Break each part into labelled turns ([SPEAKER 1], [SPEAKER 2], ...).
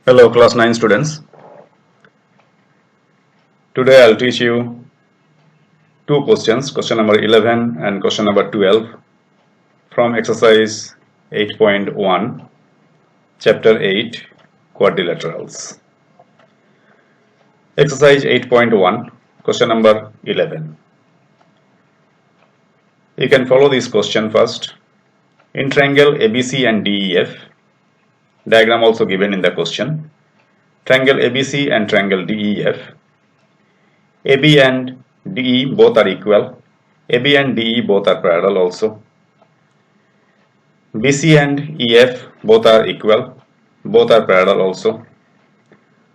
[SPEAKER 1] Hello, class 9 students. Today I'll teach you two questions, question number 11 and question number 12 from exercise 8.1, chapter 8, quadrilaterals. Exercise 8.1, question number 11. You can follow this question first. In triangle ABC and DEF, diagram also given in the question, triangle ABC and triangle DEF, AB and DE both are equal. AB and DE both are parallel also. BC and EF both are equal. Both are parallel also.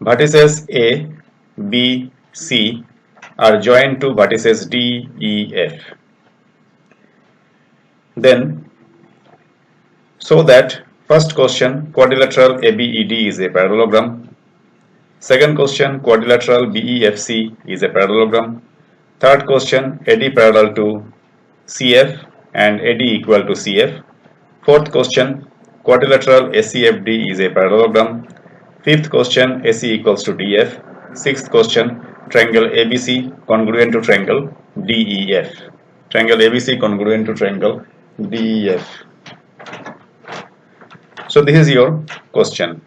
[SPEAKER 1] Vertices A, B, C are joined to vertices D, E, F. Then, so that first question, quadrilateral ABED is a parallelogram. Second question, quadrilateral BEFC is a parallelogram. Third question, AD parallel to CF and AD equal to CF. Fourth question, quadrilateral ACFD is a parallelogram. Fifth question, AC equals to DF. Sixth question, triangle ABC congruent to triangle DEF. Triangle ABC congruent to triangle DEF. So this is your question.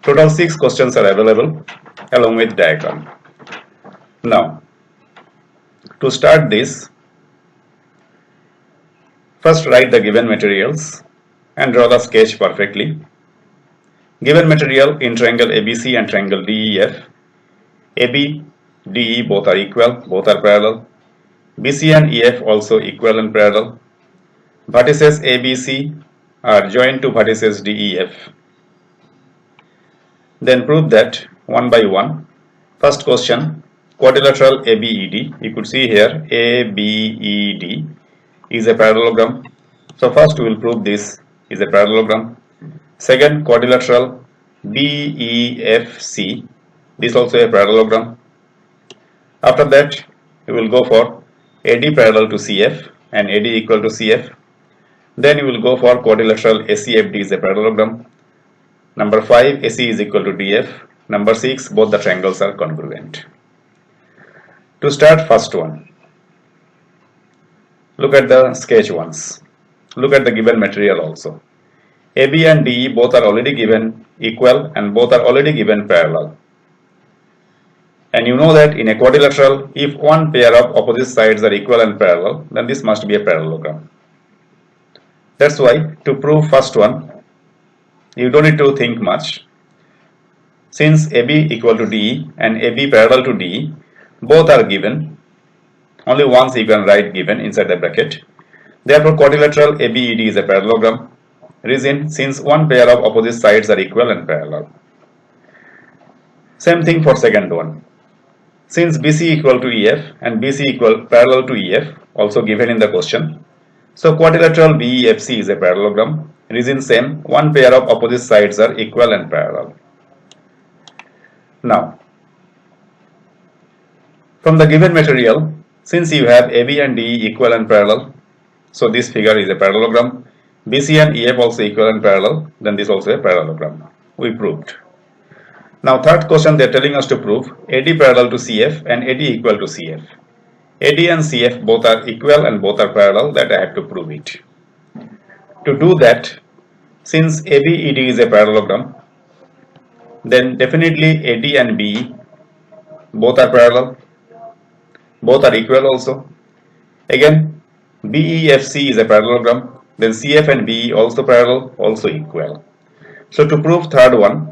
[SPEAKER 1] Total 6 questions are available along with diagram. Now, to start this, first write the given materials and draw the sketch perfectly. Given material in triangle ABC and triangle DEF, AB, DE both are equal, both are parallel. BC and EF also equal and parallel. Vertices ABC are joined to vertices DEF. Then prove that one by one. First question, quadrilateral ABED. You could see here ABED is a parallelogram. So first we will prove this is a parallelogram. Second, quadrilateral BEFC. This also a parallelogram. After that, we will go for AD parallel to CF and AD equal to CF. Then you will go for quadrilateral ACFD is a parallelogram. Number 5, AC is equal to DF. Number 6, both the triangles are congruent. To start first one, look at the sketch once. Look at the given material also. AB and DE both are already given equal and both are already given parallel. And you know that in a quadrilateral, if one pair of opposite sides are equal and parallel, then this must be a parallelogram. That's why to prove first one, you don't need to think much. Since AB equal to DE and AB parallel to DE, both are given. Only once you can write given inside the bracket. Therefore, quadrilateral ABED is a parallelogram. Reason, since one pair of opposite sides are equal and parallel. Same thing for second one. Since BC equal to EF and BC equal parallel to EF, also given in the question. So quadrilateral BEFC is a parallelogram. Reason same, one pair of opposite sides are equal and parallel. Now, from the given material, since you have AB and DE equal and parallel, so this figure is a parallelogram. BC and EF also equal and parallel, then this also a parallelogram. We proved. Now third question they are telling us to prove AD parallel to CF and AD equal to CF. AD and CF both are equal and both are parallel, that I have to prove it. To do that, since ABED is a parallelogram, then definitely AD and BE both are parallel, both are equal also. Again, BEFC is a parallelogram, then CF and BE also parallel, also equal. So to prove third one,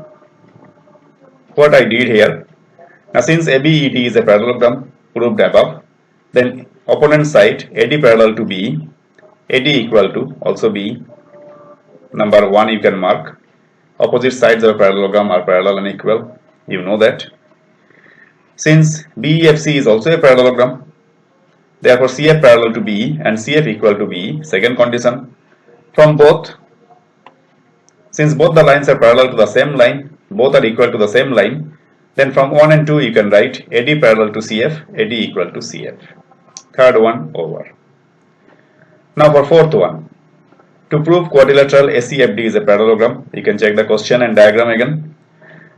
[SPEAKER 1] what I did here, now since ABED is a parallelogram proved above, then opponent side AD parallel to BE, AD equal to also BE. Number 1 you can mark. Opposite sides of a parallelogram are parallel and equal. You know that. Since BEFC is also a parallelogram, therefore CF parallel to BE and CF equal to BE. Second condition. From both, since both the lines are parallel to the same line, both are equal to the same line, then from 1 and 2 you can write AD parallel to CF, AD equal to CF. Third one over. Now for fourth one. To prove quadrilateral ACFD is a parallelogram, you can check the question and diagram again.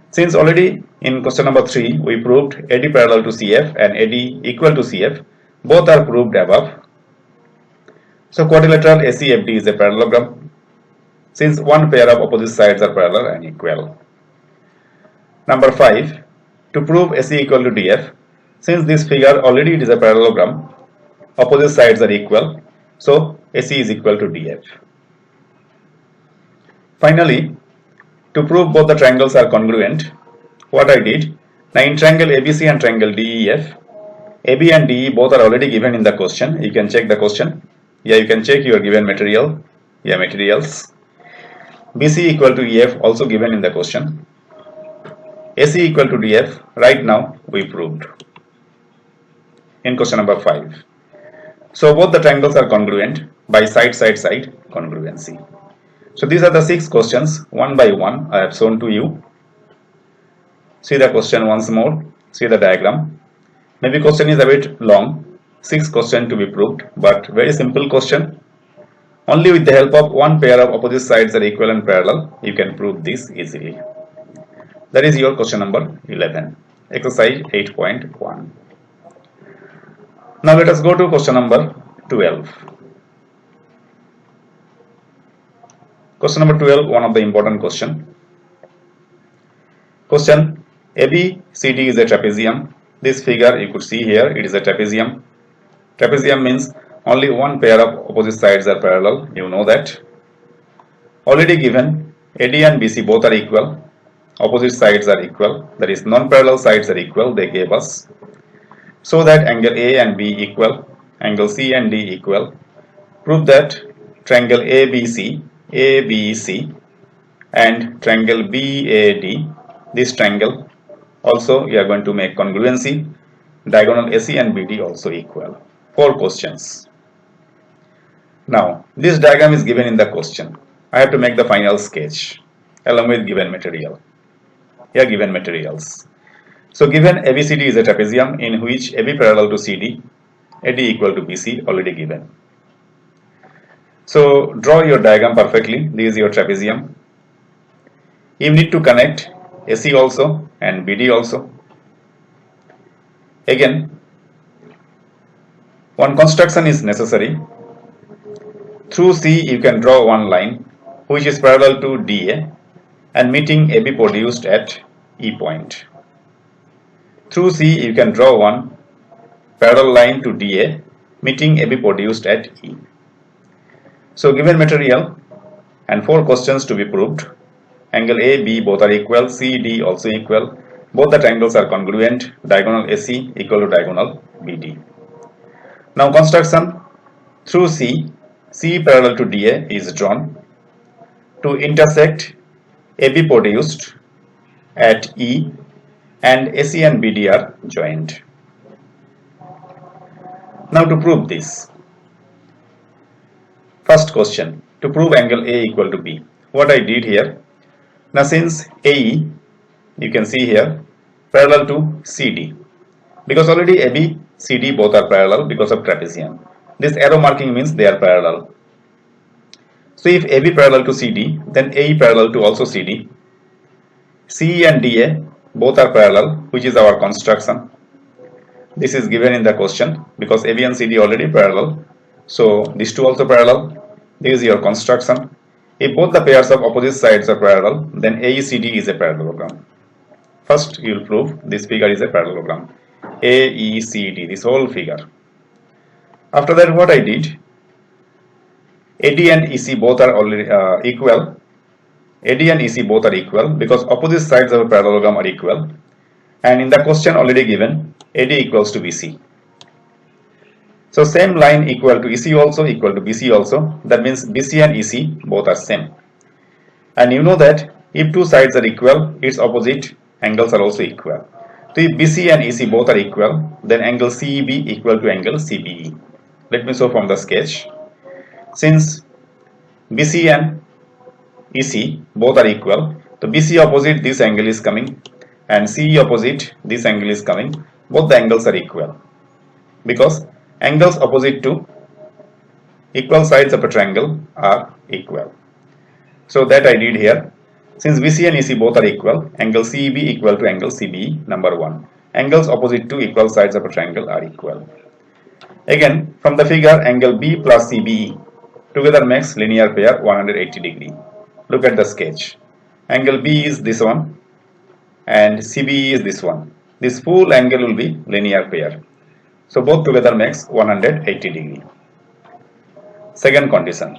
[SPEAKER 1] Since already in question number 3 we proved AD parallel to CF and AD equal to CF, both are proved above. So quadrilateral ACFD is a parallelogram since one pair of opposite sides are parallel and equal. Number 5. To prove AC equal to DF, since this figure already it is a parallelogram, opposite sides are equal, so AC is equal to DF. Finally, to prove both the triangles are congruent, what I did, now in triangle ABC and triangle DEF, AB and DE both are already given in the question. You can check the question. Yeah, you can check your given material. Yeah, materials. BC equal to EF also given in the question. AC equal to DF, right now we proved in question number 5. So both the triangles are congruent by side congruency. So these are the 6 questions, one by one I have shown to you. See the question once more, see the diagram. Maybe question is a bit long, 6 questions to be proved, but very simple question. Only with the help of one pair of opposite sides are equal and parallel, you can prove this easily. That is your question number 11, exercise 8.1. Now let us go to question number 12. Question number 12, one of the important question. Question, ABCD is a trapezium. This figure you could see here, it is a trapezium. Trapezium means only one pair of opposite sides are parallel, you know that. Already given, AD and BC both are equal. Opposite sides are equal, that is non-parallel sides are equal, they gave us. So that angle A and B equal, angle C and D equal. Prove that triangle ABC and triangle BAD, this triangle also we are going to make congruency, diagonal AC and BD also equal. 4 questions. Now this diagram is given in the question. I have to make the final sketch along with given material. Here given materials. So given ABCD is a trapezium in which AB parallel to CD, AD equal to BC already given. So draw your diagram perfectly. This is your trapezium. You need to connect AC also and BD also. Again, one construction is necessary. Through C you can draw one line which is parallel to DA and meeting AB produced at E point. Through C you can draw one parallel line to DA meeting AB produced at E. So given material and 4 questions to be proved, angle A, B both are equal, C, D also equal, both the triangles are congruent, diagonal AC equal to diagonal BD. Now construction, through C parallel to DA is drawn to intersect AB produced at E and AC and BD are joined. Now to prove this, first question, to prove angle A equal to B, what I did here, now since AE you can see here parallel to CD, because already AB, CD both are parallel because of trapezium. This arrow marking means they are parallel. So if AB parallel to CD, then AE parallel to also CD. CE and DA both are parallel, which is our construction. This is given in the question because AB and CD already parallel. So these two also parallel. This is your construction. If both the pairs of opposite sides are parallel, then AECD is a parallelogram. First you will prove this figure is a parallelogram. AECD, this whole figure. After that what I did, AD and EC both are already equal. AD and EC both are equal because opposite sides of a parallelogram are equal. And in the question already given, AD equals to BC. So same line equal to EC also equal to BC also. That means BC and EC both are same. And you know that if two sides are equal, its opposite angles are also equal. So if BC and EC both are equal, then angle CEB equal to angle CBE. Let me show from the sketch. Since BC and EC both are equal, so BC opposite this angle is coming and CE opposite this angle is coming. Both the angles are equal because angles opposite to equal sides of a triangle are equal. So that I did here. Since BC and EC both are equal, angle CEB equal to angle CBE, number 1. Angles opposite to equal sides of a triangle are equal. Again, from the figure, angle B plus CBE together makes linear pair 180 degree. Look at the sketch. Angle B is this one and CBE is this one. This full angle will be linear pair. So both together makes 180 degree. Second condition.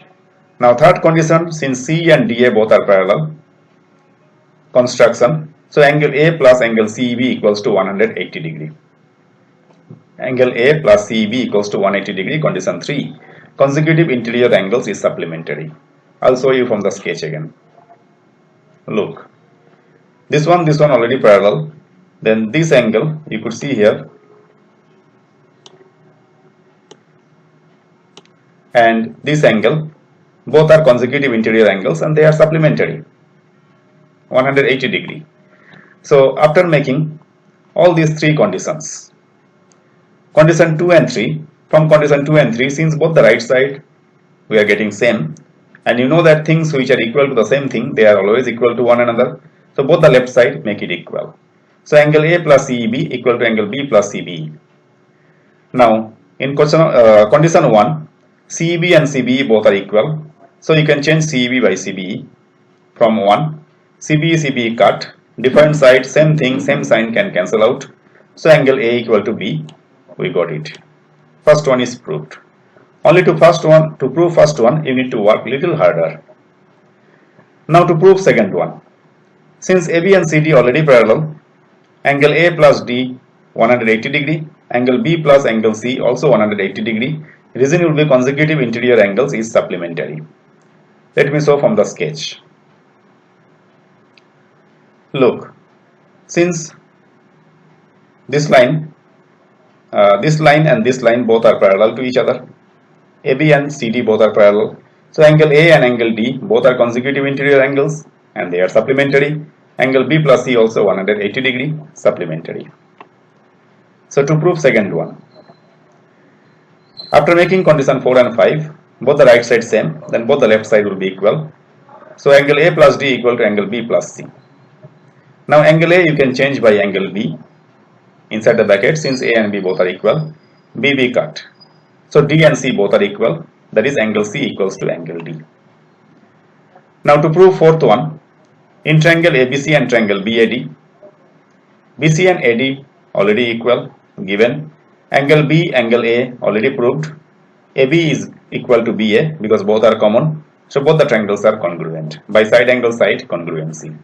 [SPEAKER 1] Now third condition, since C and DA both are parallel, construction. So angle A plus angle CEB equals to 180 degree. Angle A plus CEB equals to 180 degree. Condition 3. Consecutive interior angles is supplementary. I'll show you from the sketch again. Look. This one already parallel. Then this angle you could see here. And this angle, both are consecutive interior angles and they are supplementary. 180 degree. So after making all these three conditions, condition 2 and 3, from condition 2 and 3, since both the right side we are getting same, and you know that things which are equal to the same thing, they are always equal to one another. So both the left side make it equal. So angle A plus CEB equal to angle B plus CBE. Now in condition 1, CEB and CBE both are equal. So you can change CEB by CBE from 1. CBE, CBE cut. Different side, same thing, same sign can cancel out. So angle A equal to B. We got it. First one is proved. Only to prove first one, you need to work little harder. Now to prove second one. Since AB and CD already parallel, angle A plus D 180 degree, angle B plus angle C also 180 degree. Reason will be consecutive interior angles is supplementary. Let me show from the sketch. Look, since this line and this line both are parallel to each other, AB and CD both are parallel. So angle A and angle D both are consecutive interior angles and they are supplementary. Angle B plus C also 180 degree, supplementary. So to prove second one, after making condition 4 and 5, both the right side same, then both the left side will be equal. So angle A plus D equal to angle B plus C. Now angle A you can change by angle B inside the bracket, since A and B both are equal. B cut. So D and C both are equal, that is angle C equals to angle D. Now to prove fourth one, in triangle ABC and triangle BAD, BC and AD already equal, given. Angle B, angle A already proved. AB is equal to BA because both are common. So both the triangles are congruent. By side angle side congruency.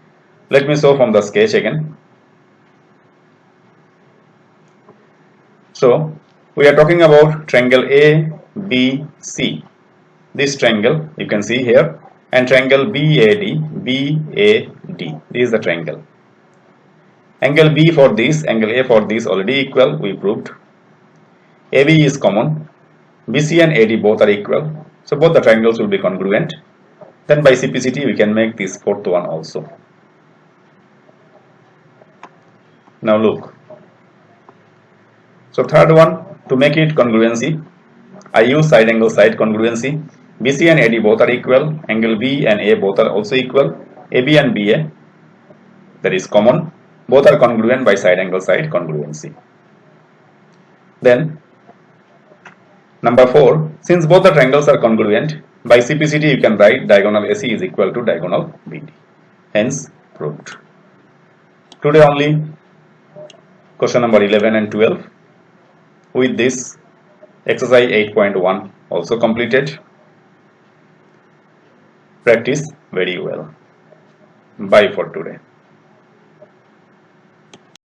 [SPEAKER 1] Let me show from the sketch again. So we are talking about triangle ABC. This triangle you can see here, and triangle BAD. This is the triangle. Angle B for this, angle A for this already equal, we proved. AB is common. BC and AD both are equal. So both the triangles will be congruent. Then by CPCT we can make this fourth one also. Now look. So third one, to make it congruency, I use side angle side congruency. BC and AD both are equal. Angle B and A both are also equal. AB and BA, that is common. Both are congruent by side angle side congruency. Then number 4, since both the triangles are congruent, by CPCT you can write diagonal AC is equal to diagonal BD. Hence proved. Today only question number 11 and 12. With this, exercise 8.1 also completed. Practice very well. Bye for today.